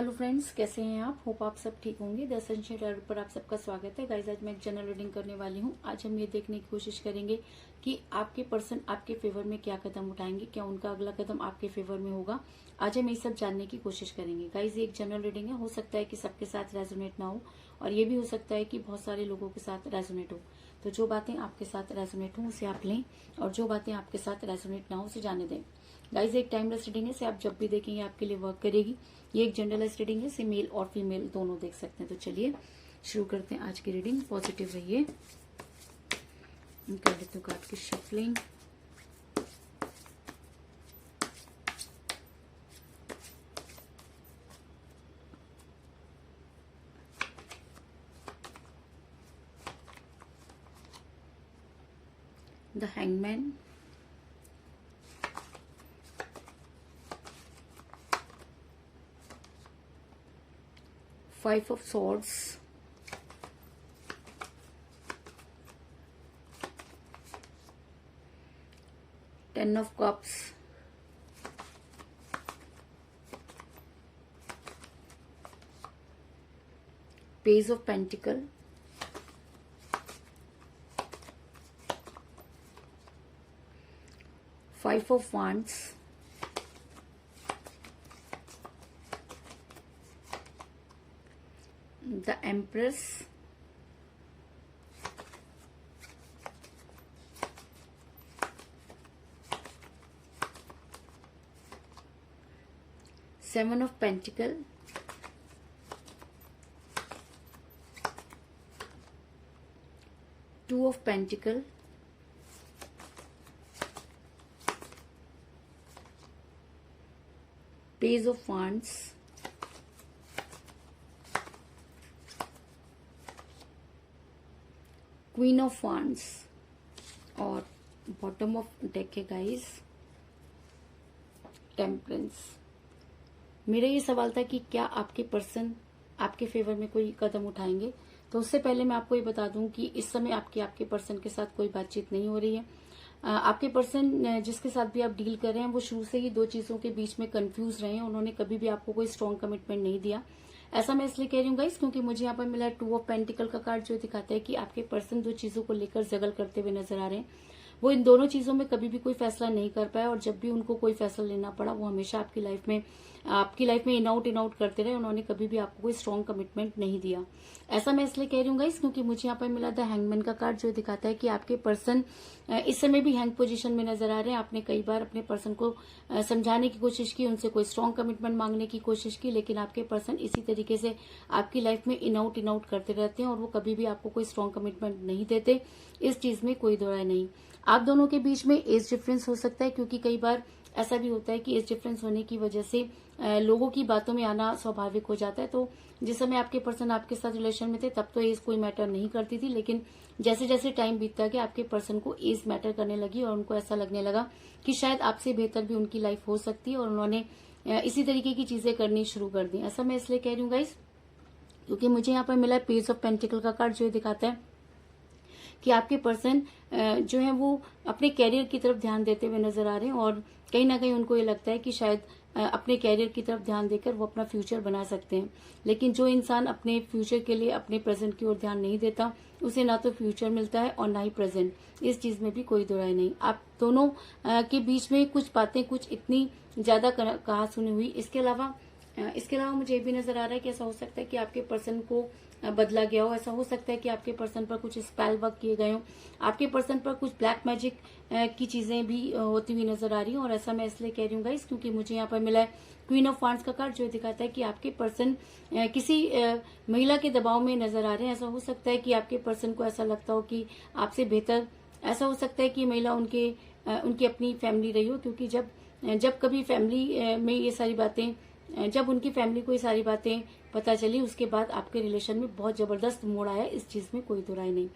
Hello friends, कैसे हैं आप? होप आप सब ठीक होंगे। द एसेंशियल टैरोट पर आप सबका स्वागत है। गाइस, आज मैं एक जनरल रीडिंग करने वाली हूँ। आज हम ये देखने की कोशिश करेंगे कि आपके पर्सन आपके फेवर में क्या कदम उठाएंगे, क्या उनका अगला कदम आपके फेवर में होगा। आज हम ये सब जानने की कोशिश करेंगे। गाइस, ये एक जनरल रीडिंग है। हो सकता है कि सबके साथ रेजोनेट ना हो, और ये भी हो सकता है कि बहुत सारे लोगों के साथ रेजोनेट हो। तो जो बातें आपके साथ रेजोनेट हो उसे आप लें, और जो बातें आपके साथ रेजोनेट ना हो उसे जाने दें। गाइस, एक टाइमलेस रीडिंग है, इसे आप जब भी देखेंगे आपके लिए वर्क करेगी। ये एक जनरलाइज रीडिंग है, इसे मेल और फीमेल दोनों देख सकते हैं। तो चलिए शुरू करते हैं आज की रीडिंग। पॉजिटिव रहिए। कर लेते हो कार्ड की shuffling. The hangman, five of swords, ten of cups, page of pentacle, five of wands, the empress, seven of pentacle, two of pentacle, page of wands, queen of wands, और bottom of deck है guys temperance. मेरा ये सवाल था कि क्या आपके person आपके फेवर में कोई कदम उठाएंगे। तो उससे पहले मैं आपको ये बता दूं कि इस समय आपके पर्सन के साथ कोई बातचीत नहीं हो रही है। आपके पर्सन जिसके साथ भी आप डील कर रहे हैं वो शुरू से ही दो चीजों के बीच में कंफ्यूज रहे हैं। उन्होंने कभी भी आपको कोई स्ट्रॉन्ग कमिटमेंट नहीं दिया। ऐसा मैं इसलिए कह रही हूँ गाइस, क्योंकि मुझे यहाँ पर मिला टू ऑफ पेंटिकल का कार्ड, जो दिखाता है कि आपके पर्सन दो चीजों को लेकर जगल करते हुए नजर आ रहे हैं। वो इन दोनों चीजों में कभी भी कोई फैसला नहीं कर पाया, और जब भी उनको कोई फैसला लेना पड़ा वो हमेशा आपकी लाइफ में इन आउट करते रहे। उन्होंने कभी भी आपको कोई स्ट्रॉन्ग कमिटमेंट नहीं दिया। ऐसा मैं इसलिए कह रही हूँ गाइस, क्योंकि मुझे यहाँ पर मिला द हैंगमैन का कार्ड, जो दिखाता है कि आपके पर्सन इस समय भी हैंग पोजीशन में नजर आ रहे हैं। आपने कई बार अपने पर्सन को समझाने की कोशिश की, उनसे कोई स्ट्रॉन्ग कमिटमेंट मांगने की कोशिश की, लेकिन आपके पर्सन इसी तरीके से आपकी लाइफ में इन आउट करते रहते हैं, और वो कभी भी आपको कोई स्ट्रॉन्ग कमिटमेंट नहीं देते। इस चीज में कोई दो राय नहीं। आप दोनों के बीच में एज डिफरेंस हो सकता है, क्योंकि कई बार ऐसा भी होता है कि एज डिफरेंस होने की वजह से लोगों की बातों में आना स्वाभाविक हो जाता है। तो जिस समय आपके पर्सन आपके साथ रिलेशन में थे तब तो एज कोई मैटर नहीं करती थी, लेकिन जैसे जैसे टाइम बीतता गया आपके पर्सन को एज मैटर करने लगी, और उनको ऐसा लगने लगा कि शायद आपसे बेहतर भी उनकी लाइफ हो सकती है, और उन्होंने इसी तरीके की चीजें करनी शुरू कर दी। ऐसा मैं इसलिए कह रही हूँ गाइस, क्योंकि मुझे यहाँ पर मिला पेज ऑफ पेंटिकल का कार्ड, जो दिखाता है कि आपके पर्सन जो है वो अपने कैरियर की तरफ ध्यान देते हुए नजर आ रहे हैं, और कहीं ना कहीं उनको ये लगता है कि शायद अपने कैरियर की तरफ ध्यान देकर वो अपना फ्यूचर बना सकते हैं। लेकिन जो इंसान अपने फ्यूचर के लिए अपने प्रेजेंट की ओर ध्यान नहीं देता, उसे ना तो फ्यूचर मिलता है और ना ही प्रेजेंट। इस चीज में भी कोई दो राय नहीं। आप दोनों के बीच में कुछ बातें कुछ इतनी ज्यादा कहा सुनी हुई। इसके अलावा मुझे ये भी नजर आ रहा है कि ऐसा हो सकता है कि आपके पर्सन को बदला गया हो। ऐसा हो सकता है कि आपके पर्सन पर कुछ स्पेल वर्क किए गए हो, आपके पर्सन पर कुछ ब्लैक मैजिक की चीजें भी होती हुई नजर आ रही है। और ऐसा मैं इसलिए कह रही हूँ गाइस, क्योंकि मुझे यहाँ पर मिला है क्वीन ऑफ वांड्स का कार्ड, जो दिखाता है कि आपके पर्सन किसी महिला के दबाव में नजर आ रहे हैं। ऐसा हो सकता है कि आपके पर्सन को ऐसा लगता हो कि आपसे बेहतर, ऐसा हो सकता है कि महिला उनकी अपनी फैमिली रही हो, क्योंकि जब कभी फैमिली में ये सारी बातें, जब उनकी फैमिली को ये सारी बातें पता चली, उसके बाद आपके रिलेशन में बहुत जबरदस्त मोड़ आया। इस चीज में कोई दो राय नहीं।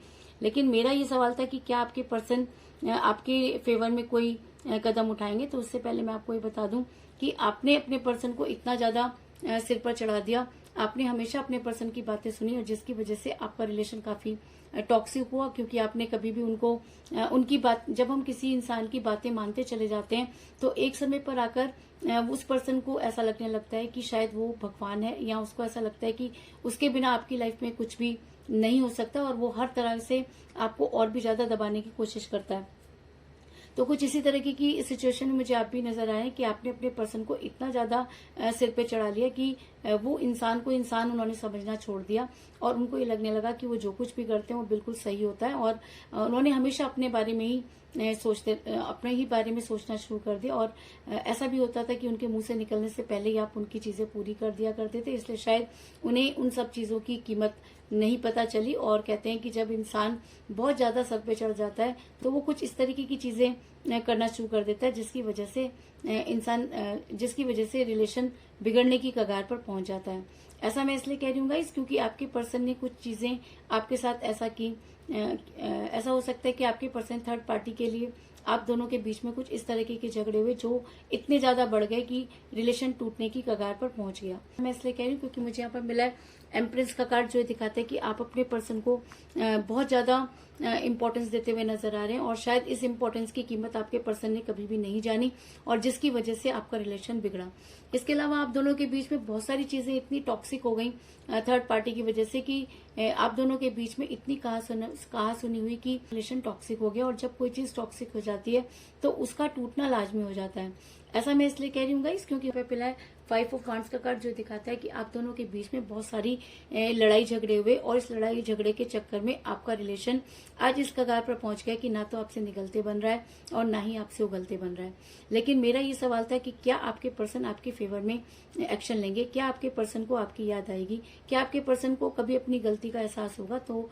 लेकिन मेरा ये सवाल था कि क्या आपके पर्सन आपके फेवर में कोई कदम उठाएंगे। तो उससे पहले मैं आपको ये बता दूं कि आपने अपने पर्सन को इतना ज्यादा सिर पर चढ़ा दिया, आपने हमेशा अपने पर्सन की बातें सुनी और जिसकी वजह से आपका रिलेशन काफी टॉक्सिक हुआ, क्योंकि आपने कभी भी उनकी बात, जब हम किसी इंसान की बातें मानते चले जाते हैं तो एक समय पर आकर उस पर्सन को ऐसा लगने लगता है कि शायद वो भगवान है, या उसको ऐसा लगता है कि उसके बिना आपकी लाइफ में कुछ भी नहीं हो सकता, और वो हर तरह से आपको और भी ज्यादा दबाने की कोशिश करता है। तो कुछ इसी तरीके की सिचुएशन में मुझे आप भी नजर आए कि आपने अपने पर्सन को इतना ज्यादा सिर पे चढ़ा लिया कि वो इंसान को इंसान उन्होंने समझना छोड़ दिया, और उनको ये लगने लगा कि वो जो कुछ भी करते हैं वो बिल्कुल सही होता है, और उन्होंने हमेशा अपने बारे में ही अपने ही बारे में सोचना शुरू कर दिया। और ऐसा भी होता था कि उनके मुंह से निकलने से पहले ही आप उनकी चीजें पूरी कर दिया करते थे, इसलिए शायद उन्हें उन सब चीजों की कीमत नहीं पता चली। और कहते हैं कि जब इंसान बहुत ज्यादा सर पे चढ़ जाता है तो वो कुछ इस तरीके की चीजें करना शुरू कर देता है जिसकी वजह से रिलेशन बिगड़ने की कगार पर पहुंच जाता है। ऐसा मैं इसलिए कह रही हूँ गाइस, क्योंकि आपके पर्सन ने कुछ चीजें आपके साथ ऐसा की। ऐसा हो सकता है कि आपके पर्सन थर्ड पार्टी के लिए आप दोनों के बीच में कुछ इस तरीके के झगड़े हुए जो इतने ज्यादा बढ़ गए कि रिलेशन टूटने की कगार पर पहुंच गया। मैं इसलिए कह रही हूँ क्योंकि मुझे यहाँ पर मिला है एम्प्रेस का कार्ड, जो दिखाता है कि आप अपने पर्सन को बहुत ज्यादा इंपॉर्टेंस देते हुए नजर आ रहे हैं, और शायद इस इंपॉर्टेंस की कीमत आपके पर्सन ने कभी भी नहीं जानी, और जिसकी वजह से आपका रिलेशन बिगड़ा। इसके अलावा आप दोनों के बीच में बहुत सारी चीजें इतनी टॉक्सिक हो गई थर्ड पार्टी की वजह से कि आप दोनों के बीच में इतनी कहा सुनी हुई कि रिलेशन टॉक्सिक हो गया। और जब कोई चीज टॉक्सिक हो जाती है तो उसका टूटना लाजमी हो जाता है। ऐसा मैं इसलिए कह रही हूँ गाइस क्योंकि पहला है 5 ऑफ वांड्स का कार्ड, जो दिखाता है कि आप दोनों के बीच में बहुत सारी लड़ाई झगड़े हुए, और इस लड़ाई झगड़े के चक्कर में आपका रिलेशन आज इस कगार पर पहुंच गया कि ना तो आपसे निगलते बन रहा है और ना ही आपसे उगलते बन रहा है। लेकिन मेरा ये सवाल था कि क्या आपके पर्सन आपके फेवर में एक्शन लेंगे? क्या आपके पर्सन को आपकी याद आएगी? क्या आपके पर्सन को कभी अपनी गलती का एहसास होगा? तो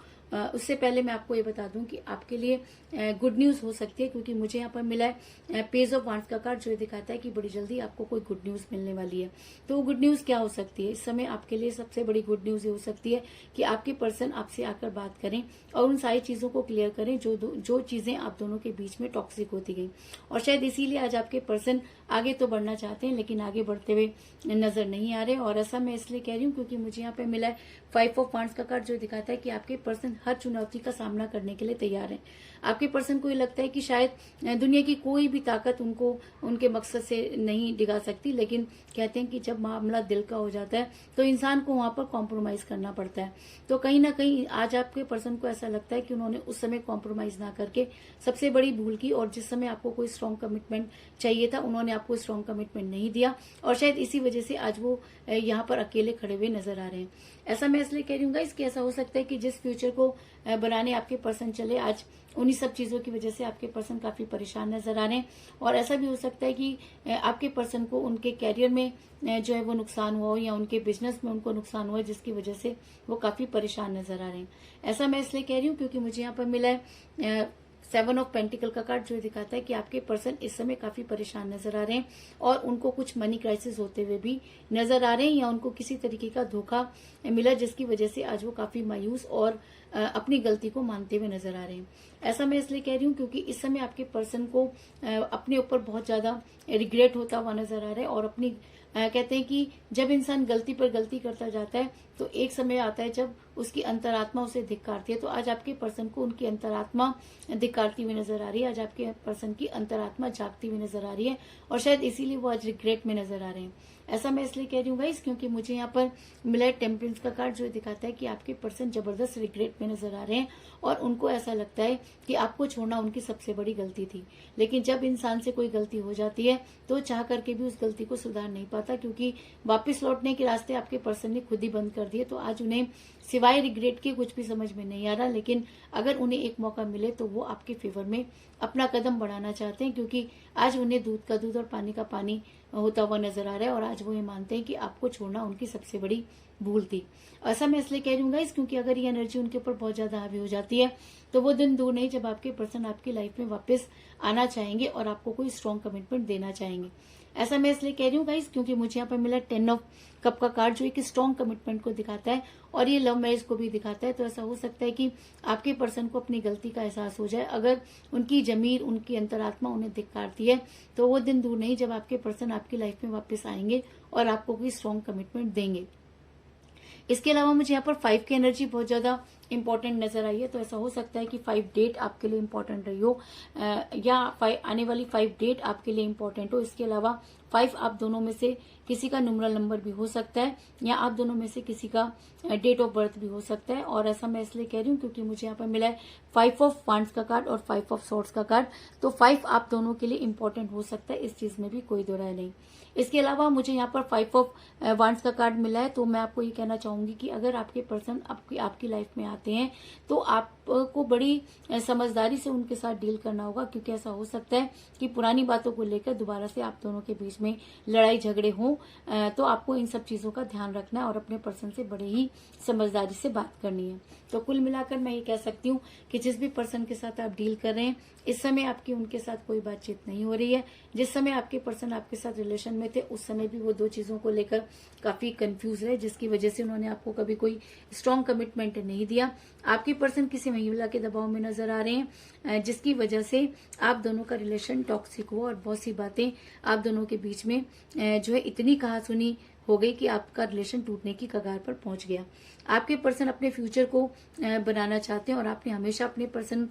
उससे पहले मैं आपको ये बता दूं कि आपके लिए गुड न्यूज हो सकती है, क्योंकि मुझे यहाँ पर मिला है पेज ऑफ वांड्स का कार्ड, जो दिखाता है कि बड़ी जल्दी आपको कोई गुड न्यूज मिलने वाली है। तो गुड न्यूज क्या हो सकती है? इस समय आपके लिए सबसे बड़ी गुड न्यूज ये हो सकती है कि आपके पर्सन आपसे आकर बात करें और उन सारी चीजों को क्लियर करें जो चीजें आप दोनों के बीच में टॉक्सिक होती गई। और शायद इसीलिए आज आपके पर्सन आगे तो बढ़ना चाहते हैं लेकिन आगे बढ़ते हुए नजर नहीं आ रहे। और ऐसा मैं इसलिए कह रही हूँ क्योंकि मुझे यहाँ पे मिला है 5 ऑफ वांड्स का कार्ड, जो दिखाता है कि आपके पर्सन हर चुनौती का सामना करने के लिए तैयार है। आपके पर्सन को ये लगता है कि शायद दुनिया की कोई भी ताकत उनको उनके मकसद से नहीं डिगा सकती, लेकिन कहते हैं कि जब मामला दिल का हो जाता है तो इंसान को वहां पर कॉम्प्रोमाइज करना पड़ता है। तो कहीं ना कहीं आज आपके पर्सन को ऐसा लगता है कि उन्होंने उस समय कॉम्प्रोमाइज ना करके सबसे बड़ी भूल की, और जिस समय आपको कोई स्ट्रांग कमिटमेंट चाहिए था उन्होंने आपको स्ट्रांग कमिटमेंट नहीं दिया, और शायद इसी वजह से आज वो यहाँ पर अकेले खड़े हुए नजर आ रहे हैं। ऐसा मैं इसलिए कह रही हूँ इसके ऐसा हो सकता है कि जिस फ्यूचर को बनाने आपके पर्सन चले, आज उन्हीं सब चीजों की वजह से आपके पर्सन काफी परेशान नजर आ रहे हैं। और ऐसा भी हो सकता है कि आपके पर्सन को उनके कैरियर में जो है वो नुकसान हुआ हो, या उनके बिजनेस में उनको नुकसान हुआ है जिसकी वजह से वो काफी परेशान नजर आ रहे हैं। ऐसा मैं इसलिए कह रही हूँ क्योंकि मुझे यहाँ पर मिला है 7 ऑफ पेंटिकल का कार्ड, जो दिखाता है कि आपके पर्सन इस समय काफी परेशान नजर आ रहे हैं, और उनको कुछ मनी क्राइसिस होते हुए भी नजर आ रहे हैं, या उनको किसी तरीके का धोखा मिला जिसकी वजह से आज वो काफी मायूस और अपनी गलती को मानते हुए नजर आ रहे हैं। ऐसा मैं इसलिए कह रही हूँ क्योंकि इस समय आपके पर्सन को अपने ऊपर बहुत ज्यादा रिग्रेट होता हुआ नजर आ रहा है, और अपनी कहते हैं कि जब इंसान गलती पर गलती करता जाता है तो एक समय आता है जब उसकी अंतरात्मा उसे धिक्कारती है। तो आज आपके पर्सन को उनकी अंतरात्मा धिक्कारती हुई नजर आ रही है, आज आपके पर्सन की अंतरात्मा जागती हुई नजर आ रही है, और शायद इसीलिए वो आज रिग्रेट में नजर आ रहे हैं। ऐसा मैं इसलिए कह रही हूँ गाइस क्योंकि मुझे यहाँ पर मिला है टेम्परेंस का कार्ड, जो दिखाता है कि आपके पर्सन जबरदस्त रिग्रेट में नजर आ रहे हैं, और उनको ऐसा लगता है कि आपको छोड़ना उनकी सबसे बड़ी गलती थी। लेकिन जब इंसान से कोई गलती हो जाती है तो चाह करके भी उस गलती को सुधार नहीं पाता, क्योंकि वापस लौटने के रास्ते आपके पर्सन ने खुद ही बंद कर दिए। तो आज उन्हें सिवाय रिग्रेट के कुछ भी समझ में नहीं आ रहा, लेकिन अगर उन्हें एक मौका मिले तो वो आपके फेवर में अपना कदम बढ़ाना चाहते हैं, क्योंकि आज उन्हें दूध का दूध और पानी का पानी होता हुआ नजर आ रहा है, और आज वो ये मानते हैं कि आपको छोड़ना उनकी सबसे बड़ी भूल थी। ऐसा मैं इसलिए कह रही हूँ गाइस क्योंकि अगर ये एनर्जी उनके ऊपर बहुत ज्यादा हावी हो जाती है तो वो दिन दूर नहीं जब आपके पर्सन आपकी लाइफ में वापस आना चाहेंगे और आपको कोई स्ट्रॉन्ग कमिटमेंट देना चाहेंगे। ऐसा मैं इसलिए कह रही हूँ गाइस क्योंकि मुझे यहाँ पर मिला 10 ऑफ कप का कार्ड, जो एक स्ट्रॉन्ग कमिटमेंट को दिखाता है और ये लव मैरिज को भी दिखाता है। तो ऐसा हो सकता है कि आपके पर्सन को अपनी गलती का एहसास हो जाए। अगर उनकी जमीर, उनकी अंतरात्मा उन्हें धिक्कारती है तो वो दिन दूर नहीं जब आपके पर्सन आपकी लाइफ में वापस आएंगे और आपको कोई स्ट्रॉन्ग कमिटमेंट देंगे। इसके अलावा मुझे यहाँ पर 5 की एनर्जी बहुत ज्यादा इंपॉर्टेंट नजर आई है। तो ऐसा हो सकता है कि 5 डेट आपके लिए इंपॉर्टेंट रही हो या आने वाली 5 डेट आपके लिए इंपॉर्टेंट हो। इसके अलावा 5 आप दोनों में से किसी का न्यूमरल नंबर भी हो सकता है या आप दोनों में से किसी का डेट ऑफ बर्थ भी हो सकता है। और ऐसा मैं इसलिए कह रही हूँ क्योंकि मुझे यहाँ पर मिला है 5 ऑफ वांड्स का कार्ड और 5 ऑफ सॉर्ड्स का कार्ड। तो 5 आप दोनों के लिए इंपॉर्टेंट हो सकता है, इस चीज में भी कोई दो राय नहीं। इसके अलावा मुझे यहाँ पर 5 ऑफ वांड्स का कार्ड मिला है। तो मैं आपको ये कहना चाहूंगी कि अगर आपके पर्सन आपकी लाइफ में आते हैं तो आपको बड़ी समझदारी से उनके साथ डील करना होगा, क्योंकि ऐसा हो सकता है कि पुरानी बातों को लेकर दोबारा से आप दोनों के बीच में लड़ाई झगड़े हों। तो आपको इन सब चीजों का ध्यान रखना है और अपने पर्सन से बड़े ही समझदारी से बात करनी है। तो कुल मिलाकर मैं ये कह सकती हूँ कि जिस भी पर्सन के साथ आप डील कर रहे हैं इस समय आपकी उनके साथ कोई बातचीत नहीं हो रही है। जिस समय आपके पर्सन आपके साथ रिलेशन में थे उस समय भी वो 2 चीजों को लेकर काफी कंफ्यूज रहे, जिसकी वजह से उन्होंने आपको कभी कोई स्ट्रांग कमिटमेंट नहीं दिया। आपके पर्सन किसी महिला के दबाव में नजर आ रहे हैं, जिसकी वजह से आप दोनों का रिलेशन टॉक्सिक हुआ और बहुत सी बातें आप दोनों के बीच में जो है इतनी कहासुनी हो गई कि आपका रिलेशन टूटने की कगार पर पहुंच गया। आपके पर्सन अपने फ्यूचर को बनाना चाहते हैं और आपने हमेशा अपने पर्सन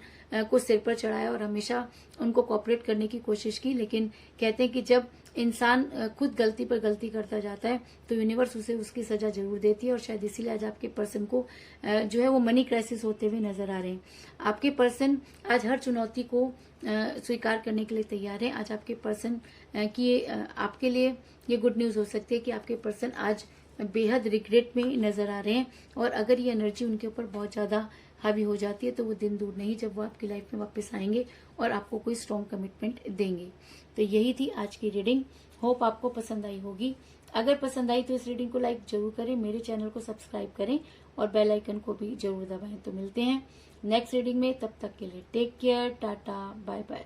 को सिर पर चढ़ाया और हमेशा उनको कोऑपरेट करने की कोशिश की। लेकिन कहते हैं कि जब इंसान खुद गलती पर गलती करता जाता है तो यूनिवर्स उसे उसकी सजा जरूर देती है। और शायद इसीलिए आज आपके पर्सन को जो है वो मनी क्राइसिस होते हुए नजर आ रहे हैं। आपके पर्सन आज हर चुनौती को स्वीकार करने के लिए तैयार है। आज आपके पर्सन की आपके लिए ये गुड न्यूज हो सकती है कि आपके पर्सन आज बेहद रिग्रेट में नजर आ रहे हैं। और अगर ये एनर्जी उनके ऊपर बहुत ज्यादा हावी हो जाती है तो वो दिन दूर नहीं जब वो आपकी लाइफ में वापस आएंगे और आपको कोई स्ट्रॉन्ग कमिटमेंट देंगे। तो यही थी आज की रीडिंग। होप आपको पसंद आई होगी। अगर पसंद आई तो इस रीडिंग को लाइक जरूर करें, मेरे चैनल को सब्सक्राइब करें और बेल आइकन को भी जरूर दबाएं। तो मिलते हैं नेक्स्ट रीडिंग में, तब तक के लिए take care, tata, bye bye.